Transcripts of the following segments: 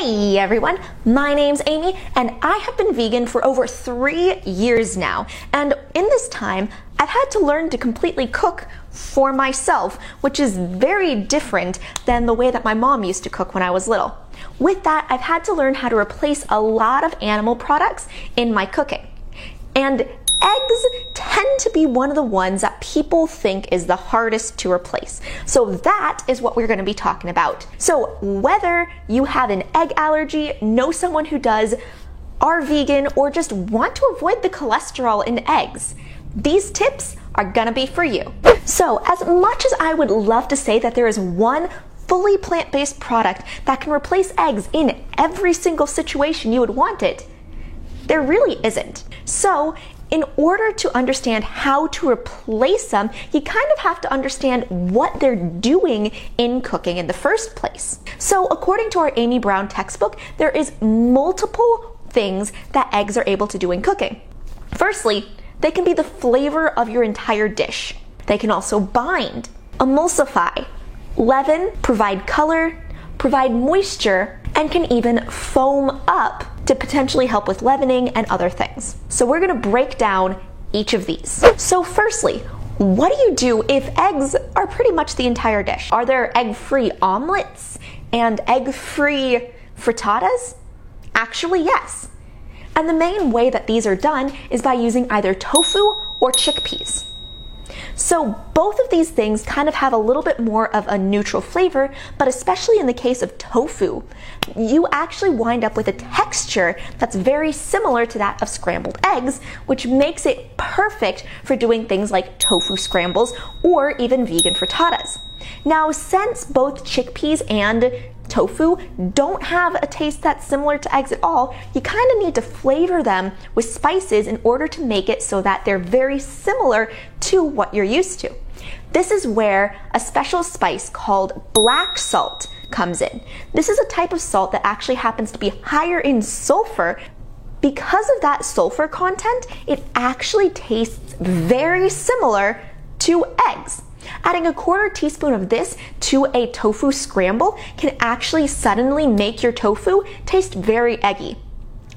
Hey everyone, my name's Amy and I have been vegan for over 3 years now, and in this time I've had to learn to completely cook for myself, which is very different than the way that my mom used to cook when I was little. With that, I've had to learn how to replace a lot of animal products in my cooking. And eggs tend to be one of the ones that people think is the hardest to replace. So that is what we're going to be talking about. So whether you have an egg allergy, know someone who does, are vegan, or just want to avoid the cholesterol in eggs, these tips are going to be for you. So as much as I would love to say that there is one fully plant-based product that can replace eggs in every single situation you would want it, there really isn't. So in order to understand how to replace them, you kind of have to understand what they're doing in cooking in the first place. So according to our Amy Brown textbook, there is multiple things that eggs are able to do in cooking. Firstly, they can be the flavor of your entire dish. They can also bind, emulsify, leaven, provide color, provide moisture, and can even foam up to potentially help with leavening and other things. So we're gonna break down each of these. So firstly, what do you do if eggs are pretty much the entire dish? Are there egg-free omelets and egg-free frittatas? Actually, yes. And the main way that these are done is by using either tofu or chickpeas. So both of these things kind of have a little bit more of a neutral flavor, but especially in the case of tofu, you actually wind up with a texture that's very similar to that of scrambled eggs, which makes it perfect for doing things like tofu scrambles or even vegan frittatas. Now, since both chickpeas and tofu don't have a taste that's similar to eggs at all, you kind of need to flavor them with spices in order to make it so that they're very similar to what you're used to. This is where a special spice called black salt comes in. This is a type of salt that actually happens to be higher in sulfur. Because of that sulfur content, it actually tastes very similar to eggs. Adding a 1/4 teaspoon of this to a tofu scramble can actually suddenly make your tofu taste very eggy.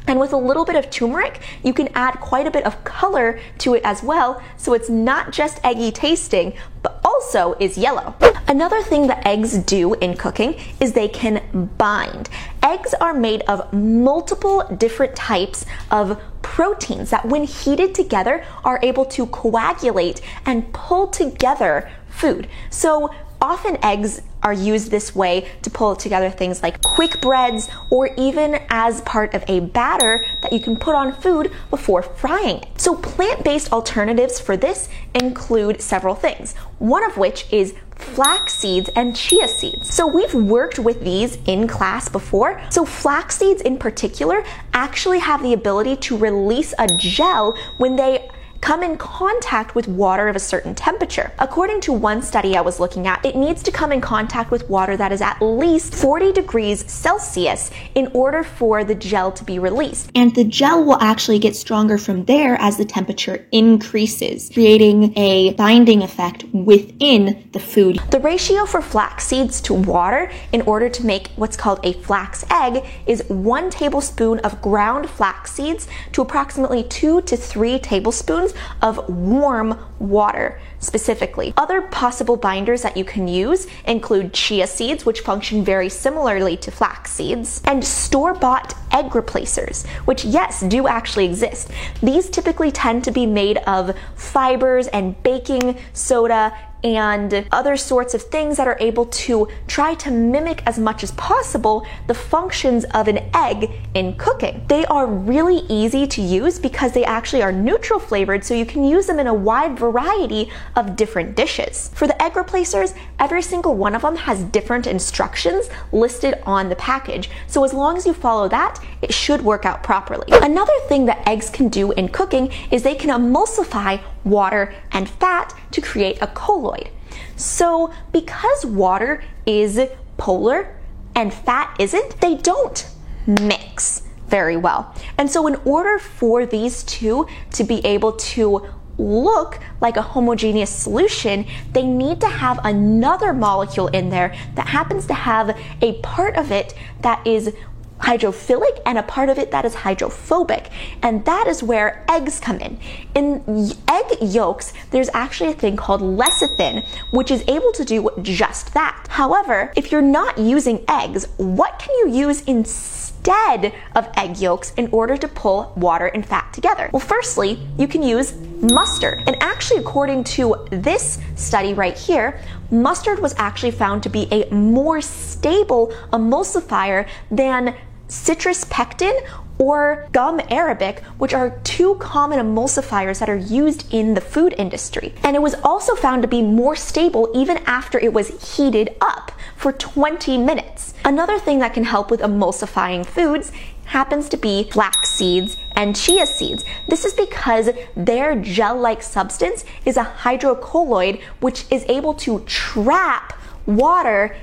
And with a little bit of turmeric, you can add quite a bit of color to it as well, so it's not just eggy tasting, but also is yellow. Another thing that eggs do in cooking is they can bind. Eggs are made of multiple different types of proteins that when heated together are able to coagulate and pull together food. So often eggs are used this way to pull together things like quick breads or even as part of a batter that you can put on food before frying it. So plant-based alternatives for this include several things, one of which is flax seeds and chia seeds. So we've worked with these in class before. So flax seeds in particular actually have the ability to release a gel when they come in contact with water of a certain temperature. According to one study I was looking at, it needs to come in contact with water that is at least 40 degrees Celsius in order for the gel to be released. And the gel will actually get stronger from there as the temperature increases, creating a binding effect within the food. The ratio for flax seeds to water in order to make what's called a flax egg is 1 tablespoon of ground flax seeds to approximately 2 to 3 tablespoons of warm water specifically. Other possible binders that you can use include chia seeds, which function very similarly to flax seeds, and store-bought egg replacers, which yes, do actually exist. These typically tend to be made of fibers and baking soda and other sorts of things that are able to try to mimic as much as possible the functions of an egg in cooking. They are really easy to use because they actually are neutral flavored, so you can use them in a wide variety of different dishes. For the egg replacers, every single one of them has different instructions listed on the package, so as long as you follow that, it should work out properly. Another thing that eggs can do in cooking is they can emulsify water and fat to create a colloid. So because water is polar and fat isn't, they don't mix very well. And so in order for these two to be able to look like a homogeneous solution, they need to have another molecule in there that happens to have a part of it that is hydrophilic and a part of it that is hydrophobic. And that is where eggs come in. In egg yolks, there's actually a thing called lecithin, which is able to do just that. However, if you're not using eggs, what can you use instead of egg yolks in order to pull water and fat together? Well, firstly, you can use mustard. And actually, according to this study right here, mustard was actually found to be a more stable emulsifier than citrus pectin or gum arabic, which are two common emulsifiers that are used in the food industry. And it was also found to be more stable even after it was heated up for 20 minutes. Another thing that can help with emulsifying foods happens to be flax seeds and chia seeds. This is because their gel-like substance is a hydrocolloid, which is able to trap water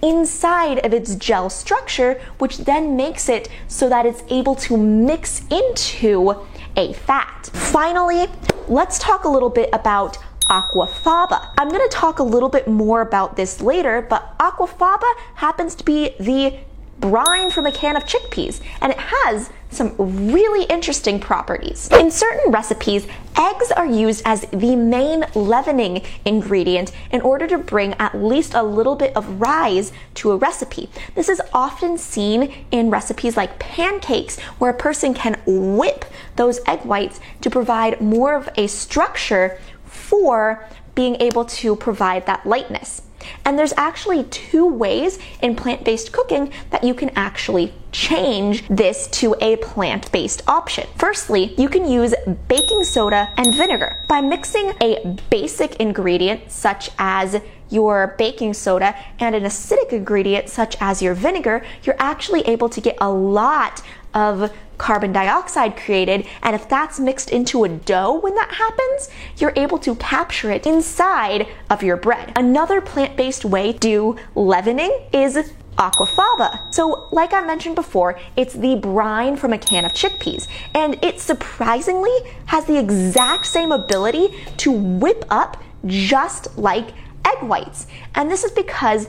inside of its gel structure, which then makes it so that it's able to mix into a fat. Finally, let's talk a little bit about aquafaba. I'm going to talk a little bit more about this later, but aquafaba happens to be the brine from a can of chickpeas, and it has some really interesting properties. In certain recipes, eggs are used as the main leavening ingredient in order to bring at least a little bit of rise to a recipe. This is often seen in recipes like pancakes, where a person can whip those egg whites to provide more of a structure for being able to provide that lightness. And there's actually two ways in plant-based cooking that you can actually change this to a plant-based option. Firstly, you can use baking soda and vinegar. By mixing a basic ingredient such as your baking soda and an acidic ingredient such as your vinegar, you're actually able to get a lot of carbon dioxide created, and if that's mixed into a dough when that happens, you're able to capture it inside of your bread. Another plant-based way to do leavening is aquafaba. So like I mentioned before, it's the brine from a can of chickpeas, and it surprisingly has the exact same ability to whip up just like egg whites. And this is because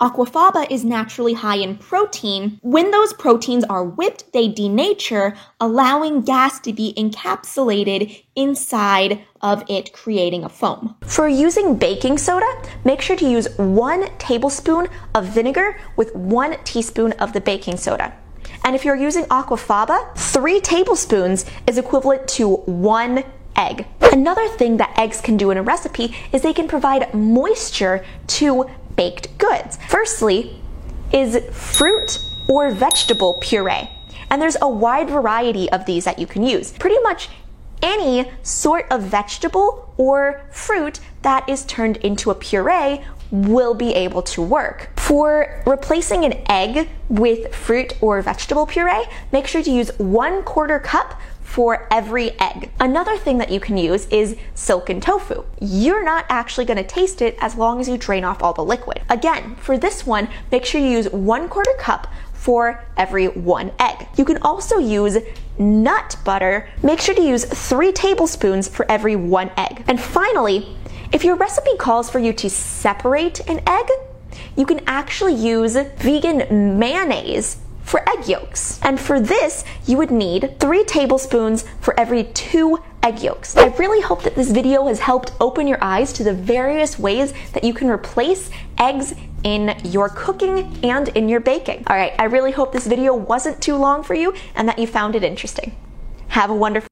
aquafaba is naturally high in protein. When those proteins are whipped, they denature, allowing gas to be encapsulated inside of it, creating a foam. For using baking soda, make sure to use 1 tablespoon of vinegar with 1 teaspoon of the baking soda. And if you're using aquafaba, 3 tablespoons is equivalent to 1 egg. Another thing that eggs can do in a recipe is they can provide moisture to baked goods. Firstly is fruit or vegetable puree. And there's a wide variety of these that you can use. Pretty much any sort of vegetable or fruit that is turned into a puree will be able to work. For replacing an egg with fruit or vegetable puree, make sure to use 1/4 cup for every egg. Another thing that you can use is silken tofu. You're not actually going to taste it as long as you drain off all the liquid. Again, for this one, make sure you use 1/4 cup for every 1 egg. You can also use nut butter. Make sure to use 3 tablespoons for every 1 egg. And finally, if your recipe calls for you to separate an egg, you can actually use vegan mayonnaise for egg yolks. And for this, you would need 3 tablespoons for every 2 egg yolks. I really hope that this video has helped open your eyes to the various ways that you can replace eggs in your cooking and in your baking. All right, I really hope this video wasn't too long for you and that you found it interesting. Have a wonderful